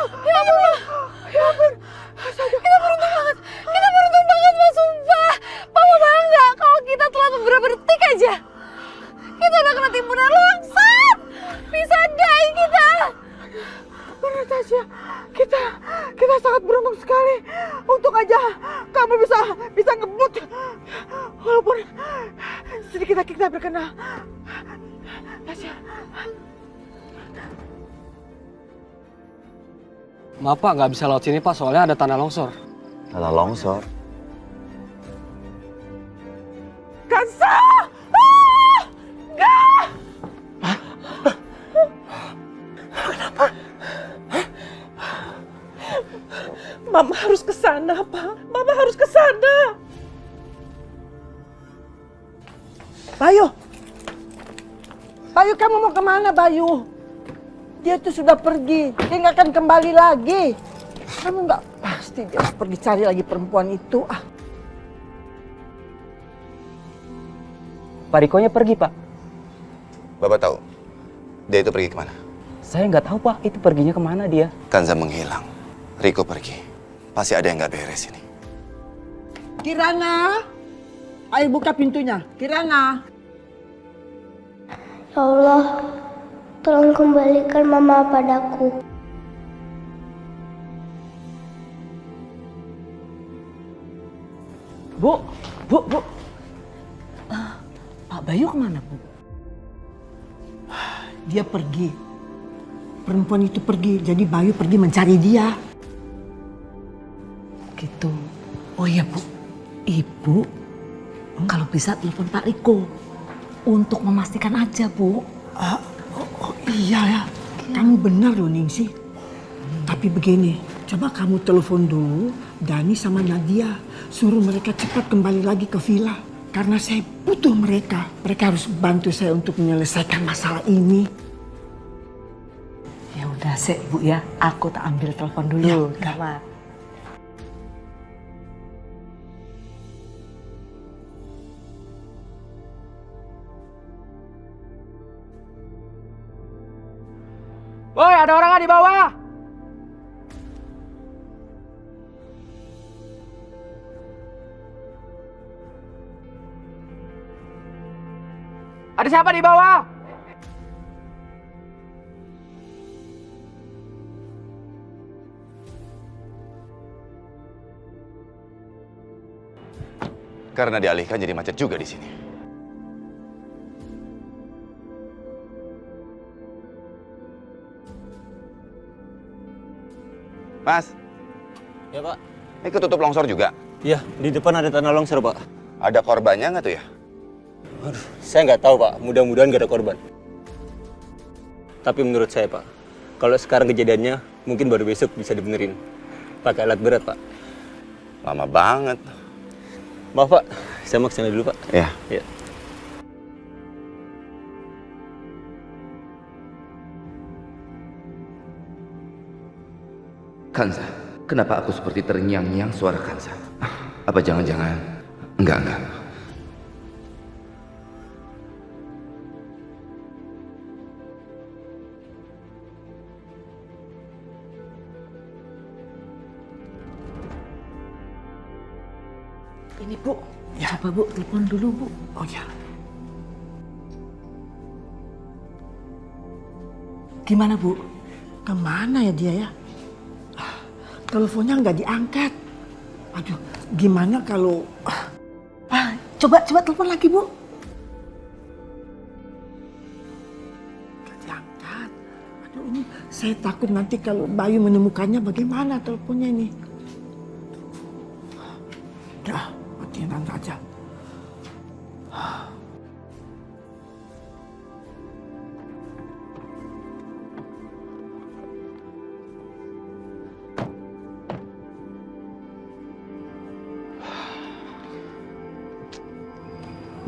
Ya ampun. Ya ampun. Kita beruntung banget. Kita beruntung banget, Mas. Sumpah. Mama bangga kalau kita telah beberapa detik aja. Kita udah kena timbunan longsor. Bisa die kita. Benar, Tasya. Kita sangat beruntung sekali. Untung aja kamu bisa ngebut. Walaupun sedikit kita berkena. Tasya. Maaf Pak, nggak bisa lewat sini Pak, soalnya ada tanah longsor. Tanah longsor? Kansa! Mama harus ke sana, Pak. Mama harus ke sana. Bayu. Bayu, kamu mau kemana, Bayu? Dia tuh sudah pergi. Dia nggak akan kembali lagi. Kamu nggak pasti dia pergi cari lagi perempuan itu. Pak Rikonya pergi, Pak. Bapak tahu dia itu pergi kemana? Saya nggak tahu, Pak. Itu perginya kemana dia? Kanza menghilang. Riko pergi. Pasti ada yang nggak beres ini. Kirana, ayo buka pintunya. Kirana. Ya Allah, tolong kembalikan mama padaku. Bu. Pak Bayu kemana, Bu? Dia pergi. Perempuan itu pergi, jadi Bayu pergi mencari dia. Gitu. Oh iya, Bu. Ibu, kalau bisa telepon Pak Riko. Untuk memastikan aja, Bu. Oh iya ya. Kamu benar loh, Ningsih. Tapi begini, coba kamu telepon dulu Dani sama Nadia. Suruh mereka cepat kembali lagi ke villa. Karena saya butuh mereka. Mereka harus bantu saya untuk menyelesaikan masalah ini. Ya udah sih, Bu ya. Aku tak ambil telepon dulu. Ya, kamar. Woi, ada orang nggak di bawah? Ada siapa di bawah? Karena dialihkan jadi macet juga di sini. Mas. Ya, Pak. Ini ketutup longsor juga? Iya, di depan ada tanah longsor, Pak. Ada korbannya nggak tuh ya? Aduh, saya nggak tahu, Pak. Mudah-mudahan nggak ada korban. Tapi menurut saya, Pak, kalau sekarang kejadiannya, mungkin baru besok bisa dibenerin. Pakai alat berat, Pak. Lama banget. Maaf, Pak. Saya mau kesana dulu, Pak. Ya. Ya. Kanza, kenapa aku seperti terngiang-ngiang suara Kanza? Apa jangan-jangan? Enggak. Ini, Bu. Ya. Coba, Bu, telepon dulu, Bu. Oh ya. Gimana, Bu? Kemana ya dia ya? Teleponnya nggak diangkat. Aduh, gimana kalau... Coba telepon lagi, Bu. Nggak diangkat. Aduh, ini saya takut nanti kalau Bayu menemukannya bagaimana teleponnya ini. Udah, matiin aja.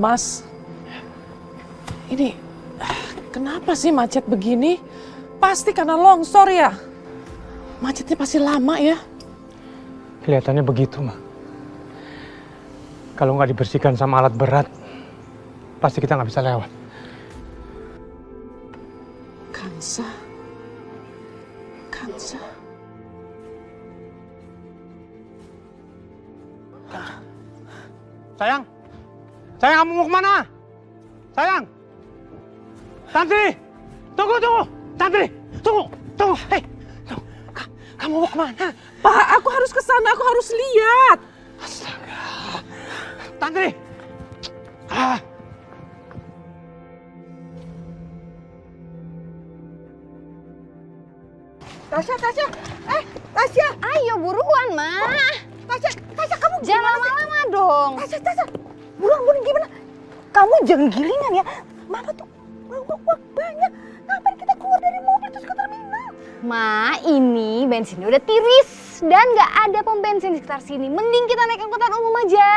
Mas, ini kenapa sih macet begini? Pasti karena longsor ya? Macetnya pasti lama ya? Kelihatannya begitu, Ma. Kalau nggak dibersihkan sama alat berat, pasti kita nggak bisa lewat. Kansa. Sayang. Sayang, kamu mau kemana? Sayang. Tantri. Tunggu. Tantri. Tunggu. Hei. Kamu mau kemana? Pak, aku harus ke sana, aku harus lihat. Astaga. Tantri. Tasya. Tasya. Ayo buruan, Ma. Tasya, kamu Jangan lama-lama dong. Tasya. Buruan gimana? Kamu jangan gilingan ya. Mama tuh uang banyak. Ngapain kita keluar dari mobil terus ke terminal? Ma, ini bensinnya udah tiris dan nggak ada pom bensin di sekitar sini. Mending kita naik angkutan umum aja.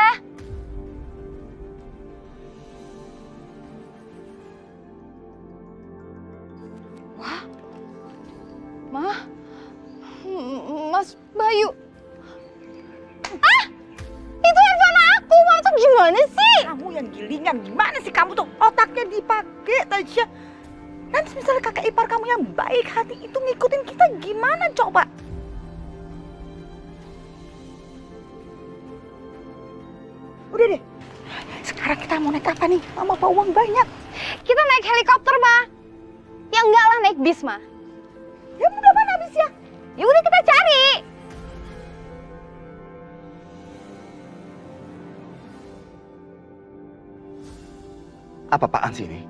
Wah, Mas Bayu. Ah, itu handphone aku. Mama tuh gimana sih? Kamu yang gilingan. Gimana sih kamu tuh? Otaknya dipakai, Tasya. Nanti misalnya kakak ipar kamu yang baik hati itu ngikutin kita gimana coba? Udah deh. Sekarang kita mau naik apa nih? Mama bawa uang banyak. Kita naik helikopter, Ma. Ya enggak lah, naik bis, Ma. Ya udah mana habisnya? Ya udah kita cari. Apa-apaan sih ini?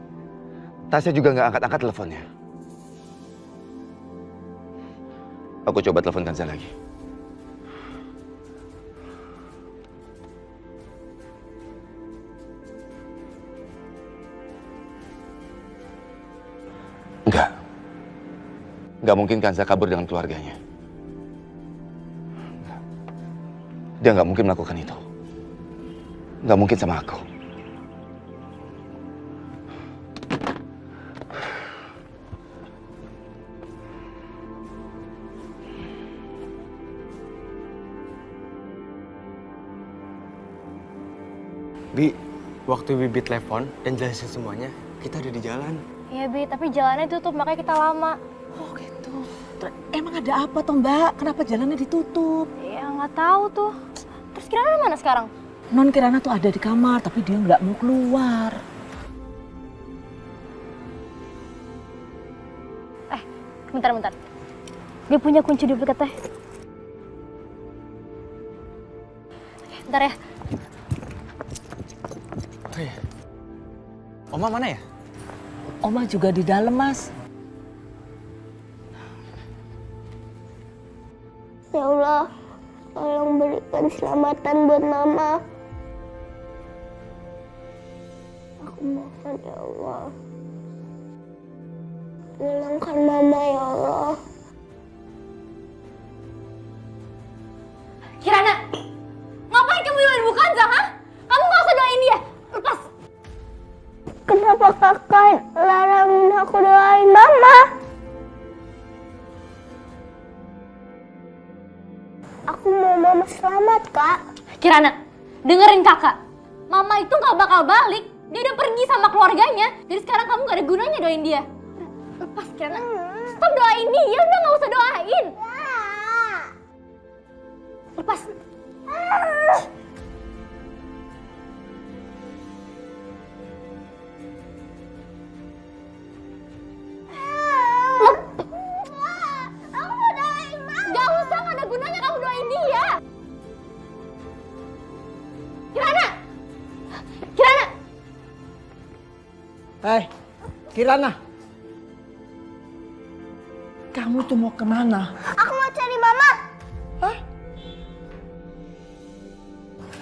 Tasya juga nggak angkat-angkat teleponnya. Aku coba telepon Kanza lagi. Nggak mungkin Kanza kabur dengan keluarganya. Dia nggak mungkin melakukan itu. Nggak mungkin sama aku. Bi, waktu Bibi telepon dan jelasin semuanya, kita ada di jalan. Iya, Bi, tapi jalannya tutup, makanya kita lama. Oh gitu. Emang ada apa toh Mbak? Kenapa jalannya ditutup? Ya nggak tahu tuh. Terus Kirana mana sekarang? Non Kirana tuh ada di kamar, tapi dia nggak mau keluar. Bentar. Dia punya kunci duplikat teh. Bentar ya. Oh iya. Oma mana ya? Oma juga di dalam, Mas. Ya Allah, tolong berikan keselamatan buat Mama. Aku mohon ya Allah. Tolongkan Mama ya Allah. Kirana, ngapain kamu doain Bu Kanza, ha? Kamu nggak usah doain dia. Lepas. Kenapa kakak larangin aku doain Mama? Aku mau Mama selamat, Kak. Kirana, dengerin kakak. Mama itu nggak bakal balik. Dia udah pergi sama keluarganya. Jadi sekarang kamu nggak ada gunanya doain dia. Lepas, Kirana. Stop doain dia, udah nggak usah doain. Lepas. Aku mau doain Mama. Gak usah, gak ada gunanya kamu doain dia. Kirana! Kirana. Kamu tuh mau kemana? Aku mau cari Mama. Hah?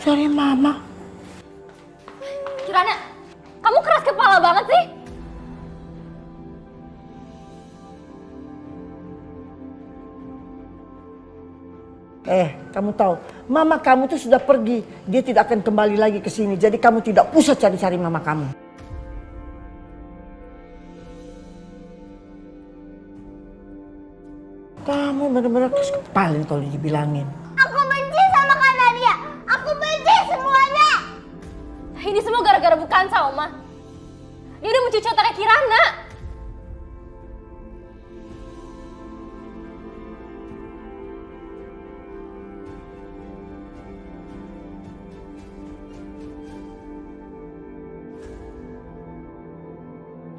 Cari Mama? Kirana, kamu keras kepala banget sih. Kamu tahu, Mama kamu tuh sudah pergi. Dia tidak akan kembali lagi ke sini. Jadi kamu tidak usah cari-cari Mama kamu. Kamu benar-benar kepalin kalau dibilangin. Aku benci sama Kak Nadia. Aku benci semuanya. Ini semua gara-gara Bu Kanza, Oma. Dia udah mencuci otaknya Kirana.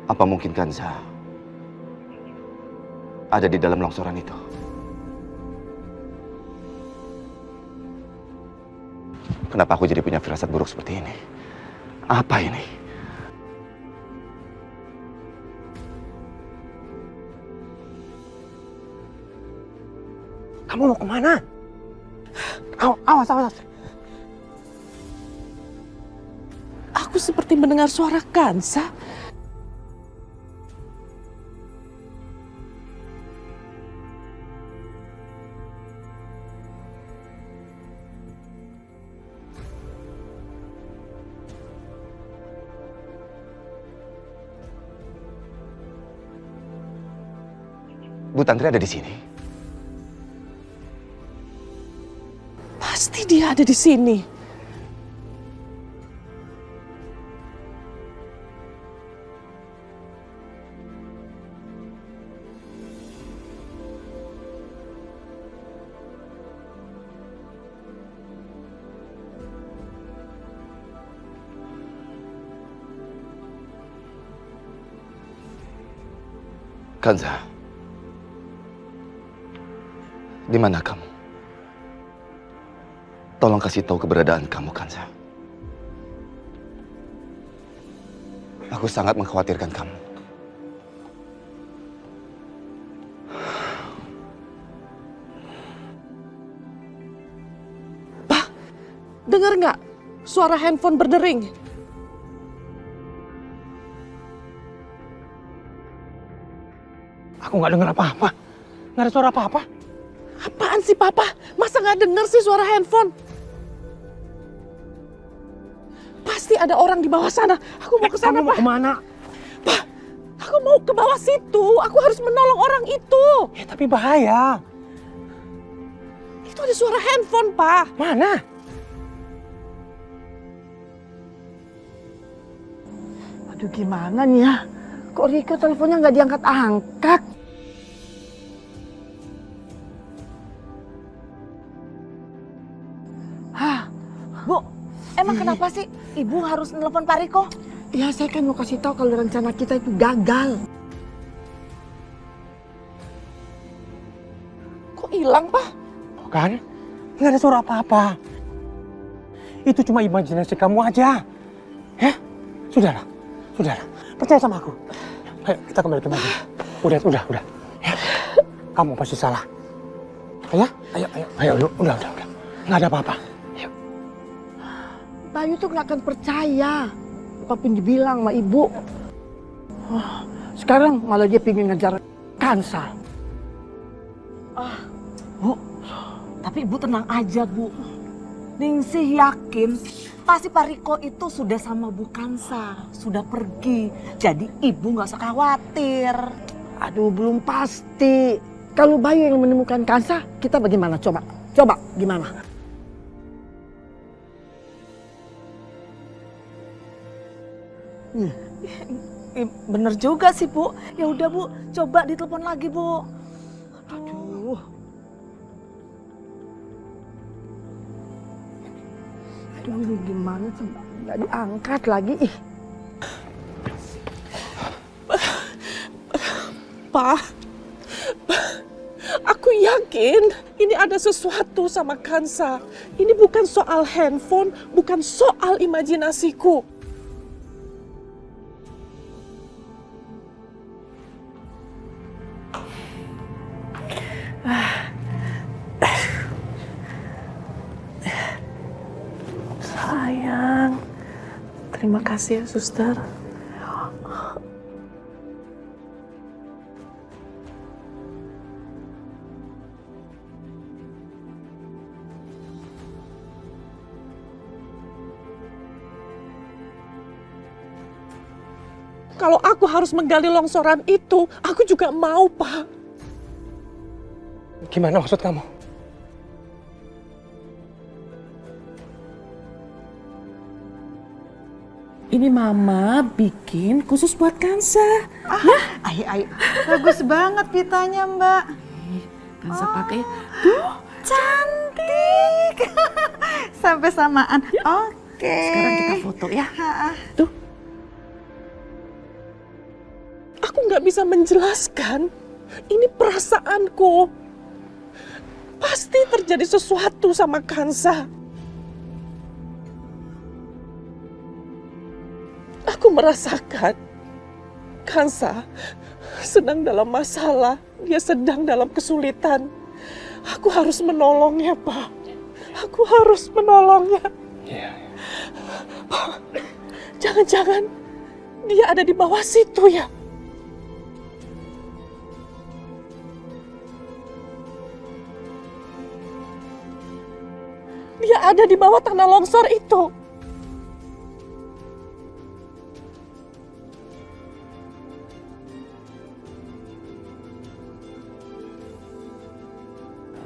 Apa mungkin Kansa ada di dalam longsoran itu? Kenapa aku jadi punya firasat buruk seperti ini? Apa ini? Kamu mau kemana? Awas, awas. Aku seperti mendengar suara Kansa. Bu Tantri ada di sini. Pasti dia ada di sini. Kansa, di mana kamu? Tolong kasih tahu keberadaan kamu, Kansa. Aku sangat mengkhawatirkan kamu. Pak, dengar nggak suara handphone berdering? Aku nggak dengar apa-apa. Nggak ada suara apa-apa. Apaan sih Papa? Masa nggak dengar sih suara handphone? Pasti ada orang di bawah sana. Aku mau ke sana, Kamu mau Pak. kemana? Pak, aku mau ke bawah situ. Aku harus menolong orang itu. Ya tapi bahaya. Itu ada suara handphone, Pak. Mana? Aduh gimana nih ya? Kok Riko teleponnya nggak diangkat-angkat? Hah, Bu, emang kenapa sih Ibu harus nelpon Pak Riko? ya saya kan mau kasih tahu kalau rencana kita itu gagal. Kok hilang, Pak? Kan? Nggak ada suara apa-apa. Itu cuma imajinasi kamu aja. Ya? Sudahlah. Percaya sama aku. Ayo, kita kembali ke mobil. Udah. Ya. Kamu pasti salah. Ya? Ayo, udah. Nggak ada apa-apa. Ayo. Bayu tuh nggak akan percaya apapun dibilang sama ibu. Sekarang malah dia pingin ngejar Kansa. Bu, tapi Ibu tenang aja, Bu. Ningsih yakin pasti Pak Riko itu sudah sama Bu Kansa, sudah pergi. Jadi Ibu nggak usah khawatir. Aduh belum pasti. Kalau Bayu yang menemukan Kansa, kita bagaimana? Coba gimana? Bener juga sih, Bu. Ya udah, Bu, coba ditelepon lagi, Bu. Aduh. Aduh ini gimana sih? Nggak diangkat lagi. Ih. Pak, aku yakin ini ada sesuatu sama Kansa. Ini bukan soal handphone, bukan soal imajinasiku. Sayang, terima kasih ya, Suster. Kalau aku harus menggali longsoran itu, aku juga mau, Pak. Gimana maksud kamu? Ini Mama bikin khusus buat Kansa. Ayo. Bagus banget pitanya, Mbak. Kansa pakai. Cantik. Sampai samaan. Oke. Sekarang kita foto ya. Tuh. nggak bisa menjelaskan. Ini perasaanku. Pasti terjadi sesuatu sama Kansa. Aku merasakan Kansa sedang dalam masalah. Dia sedang dalam kesulitan. Aku harus menolongnya, Pak. Aku harus menolongnya. Iya. Jangan-jangan dia ada di bawah situ ya? Dia ada di bawah tanah longsor itu.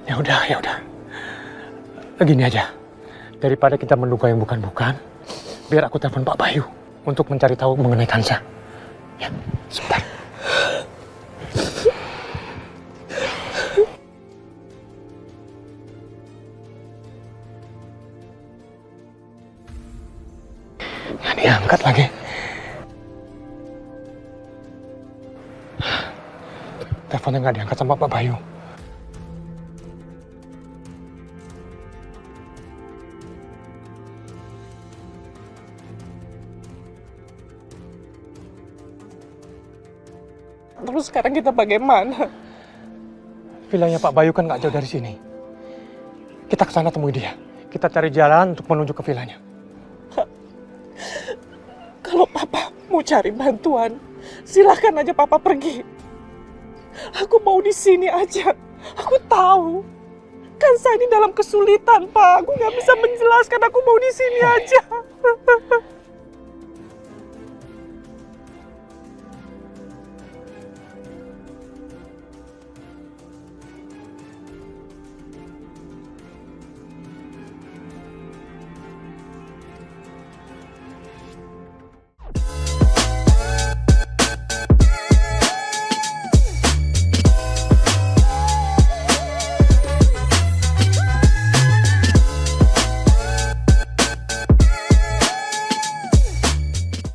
Ya udah. Begini aja. Daripada kita menduga yang bukan-bukan, biar aku telepon Pak Bayu untuk mencari tahu mengenai Kansa. Ya, sebentar. Nggak diangkat lagi. Teleponnya nggak diangkat sama Pak Bayu. Terus sekarang kita bagaimana? Vilanya Pak Bayu kan nggak jauh dari sini. Kita ke sana temui dia. Kita cari jalan untuk menuju ke vilanya. Kalau Papa mau cari bantuan, silahkan aja Papa pergi. Aku mau di sini aja. Aku tahu. Kansa ini dalam kesulitan, Pak. Aku nggak bisa menjelaskan. Aku mau di sini aja.